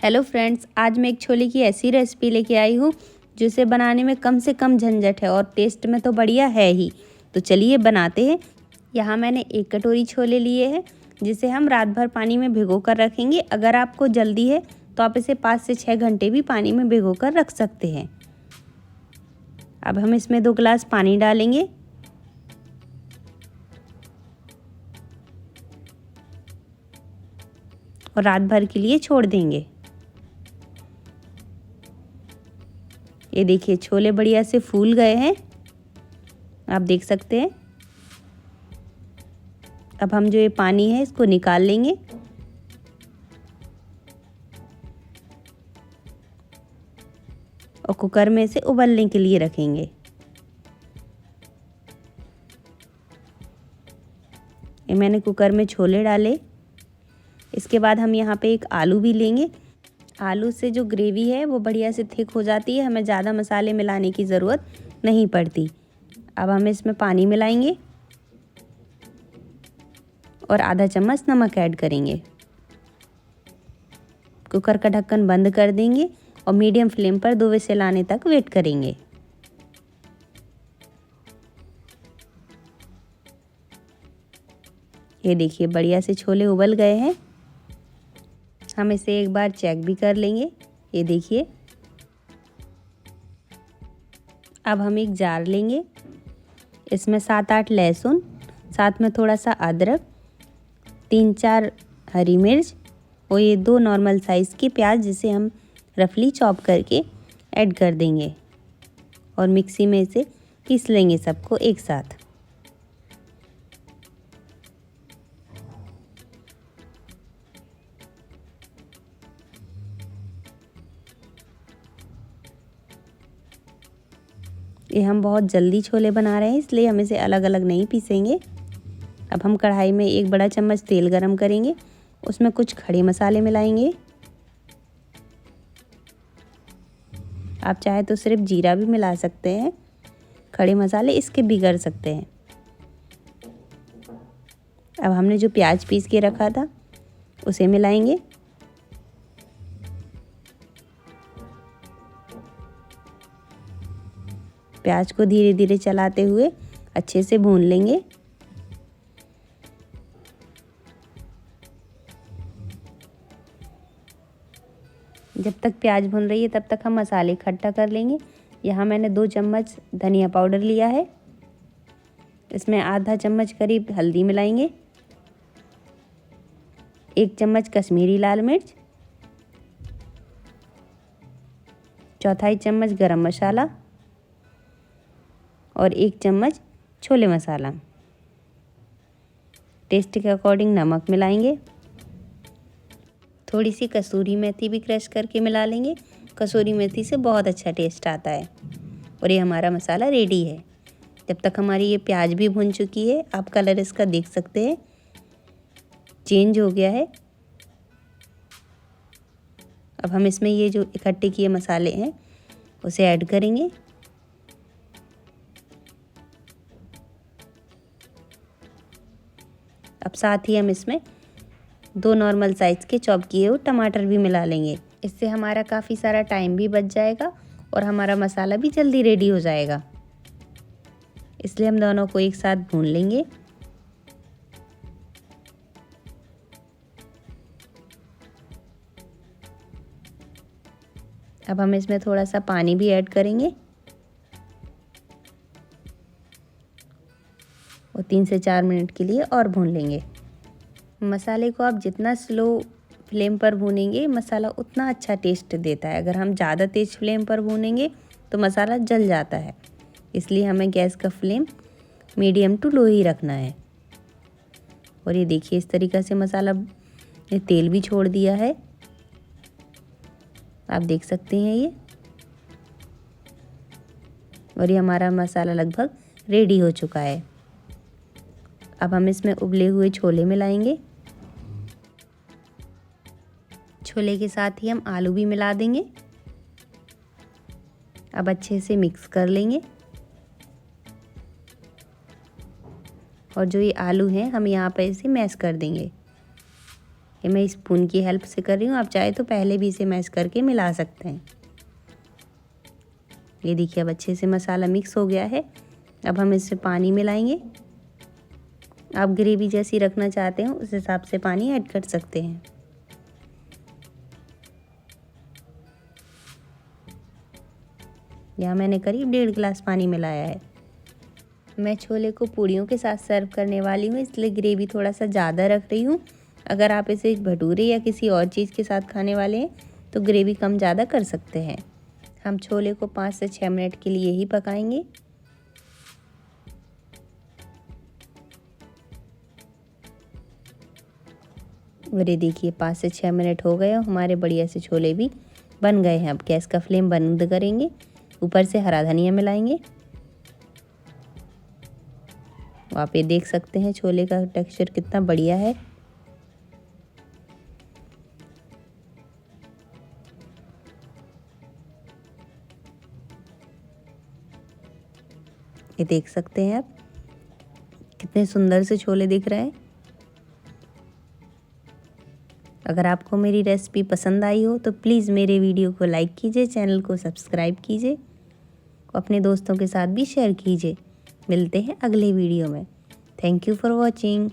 Hello friends, आज मैं एक छोले की ऐसी रेसिपी लेके आई हूँ जिसे बनाने में कम से कम झंझट है और टेस्ट में तो बढ़िया है ही। तो चलिए बनाते हैं। यहाँ मैंने 1 कटोरी छोले लिए हैं जिसे हम रात भर पानी में भिगो कर रखेंगे। अगर आपको जल्दी है तो आप इसे 5 से 6 घंटे भी पानी में भिगो कर रख सकते हैं। अब हम इसमें 2 गिलास पानी डालेंगे और रात भर के लिए छोड़ देंगे। ये देखिए छोले बढ़िया से फूल गए हैं, आप देख सकते हैं। अब हम जो ये पानी है इसको निकाल लेंगे और कुकर में इसे उबलने के लिए रखेंगे। ये मैंने कुकर में छोले डाले। इसके बाद हम यहाँ पे एक आलू भी लेंगे। आलू से जो ग्रेवी है वो बढ़िया से थिक हो जाती है, हमें ज़्यादा मसाले मिलाने की ज़रूरत नहीं पड़ती। अब हम इसमें पानी मिलाएंगे और आधा चम्मच नमक ऐड करेंगे। कुकर का ढक्कन बंद कर देंगे और मीडियम फ्लेम पर 2 विसिल आने तक वेट करेंगे। ये देखिए बढ़िया से छोले उबल गए हैं। हम इसे एक बार चेक भी कर लेंगे। ये देखिए। अब हम एक जार लेंगे, इसमें 7-8 लहसुन, साथ में थोड़ा सा अदरक, 3-4 हरी मिर्च और ये 2 नॉर्मल साइज़ की प्याज जिसे हम रफली चॉप करके ऐड कर देंगे और मिक्सी में इसे पीस लेंगे सबको एक साथ। ये हम बहुत जल्दी छोले बना रहे हैं इसलिए हम इसे अलग अलग नहीं पीसेंगे। अब हम कढ़ाई में 1 बड़ा चम्मच तेल गरम करेंगे, उसमें कुछ खड़े मसाले मिलाएंगे। आप चाहे तो सिर्फ जीरा भी मिला सकते हैं, खड़े मसाले स्किप भी कर सकते हैं। अब हमने जो प्याज पीस के रखा था उसे मिलाएंगे। प्याज को धीरे धीरे चलाते हुए अच्छे से भून लेंगे। जब तक प्याज भून रही है तब तक हम मसाले इकट्ठा कर लेंगे। यहाँ मैंने 2 चम्मच धनिया पाउडर लिया है, इसमें आधा चम्मच करीब हल्दी मिलाएंगे, 1 चम्मच कश्मीरी लाल मिर्च, 1/4 चम्मच गरम मसाला और 1 चम्मच छोले मसाला। टेस्ट के अकॉर्डिंग नमक मिलाएंगे। थोड़ी सी कसूरी मेथी भी क्रश करके मिला लेंगे। कसूरी मेथी से बहुत अच्छा टेस्ट आता है। और ये हमारा मसाला रेडी है। जब तक हमारी ये प्याज भी भुन चुकी है, आप कलर इसका देख सकते हैं चेंज हो गया है। अब हम इसमें ये जो इकट्ठे किए मसाले हैं उसे ऐड करेंगे। अब साथ ही हम इसमें 2 नॉर्मल साइज़ के चॉप किए हुए टमाटर भी मिला लेंगे। इससे हमारा काफ़ी सारा टाइम भी बच जाएगा और हमारा मसाला भी जल्दी रेडी हो जाएगा। इसलिए हम दोनों को एक साथ भून लेंगे। अब हम इसमें थोड़ा सा पानी भी ऐड करेंगे और 3 से 4 मिनट के लिए और भून लेंगे। मसाले को आप जितना स्लो फ्लेम पर भूनेंगे मसाला उतना अच्छा टेस्ट देता है। अगर हम ज़्यादा तेज़ फ्लेम पर भूनेंगे तो मसाला जल जाता है, इसलिए हमें गैस का फ्लेम मीडियम टू लो ही रखना है। और ये देखिए इस तरीक़े से मसाला ने तेल भी छोड़ दिया है, आप देख सकते हैं ये। और ये हमारा मसाला लगभग रेडी हो चुका है। अब हम इसमें उबले हुए छोले मिलाएंगे। छोले के साथ ही हम आलू भी मिला देंगे। अब अच्छे से मिक्स कर लेंगे। और जो ये आलू हैं हम यहाँ पर इसे मैश कर देंगे। ये मैं स्पून की हेल्प से कर रही हूँ, आप चाहे तो पहले भी इसे मैश करके मिला सकते हैं। ये देखिए अब अच्छे से मसाला मिक्स हो गया है। अब हम इससे पानी मिलाएंगे। आप ग्रेवी जैसी रखना चाहते हो उस हिसाब से पानी ऐड कर सकते हैं। यहाँ मैंने करीब 1.5 गिलास पानी मिलाया है। मैं छोले को पूड़ियों के साथ सर्व करने वाली हूँ, इसलिए ग्रेवी थोड़ा सा ज़्यादा रख रही हूँ। अगर आप इसे भटूरे या किसी और चीज़ के साथ खाने वाले हैं तो ग्रेवी कम ज़्यादा कर सकते हैं। हम छोले को 5 से 6 मिनट के लिए ही पकाएंगे। और ये देखिए 5 से 6 मिनट हो गए और हमारे बढ़िया से छोले भी बन गए हैं। अब गैस का फ्लेम बंद करेंगे, ऊपर से हरा धनिया मिलाएंगे। आप ये देख सकते हैं छोले का टेक्सचर कितना बढ़िया है। ये देख सकते हैं आप कितने सुंदर से छोले दिख रहे हैं। अगर आपको मेरी रेसिपी पसंद आई हो तो प्लीज़ मेरे वीडियो को लाइक कीजिए, चैनल को सब्सक्राइब कीजिए, अपने दोस्तों के साथ भी शेयर कीजिए। मिलते हैं अगले वीडियो में। Thank you for watching.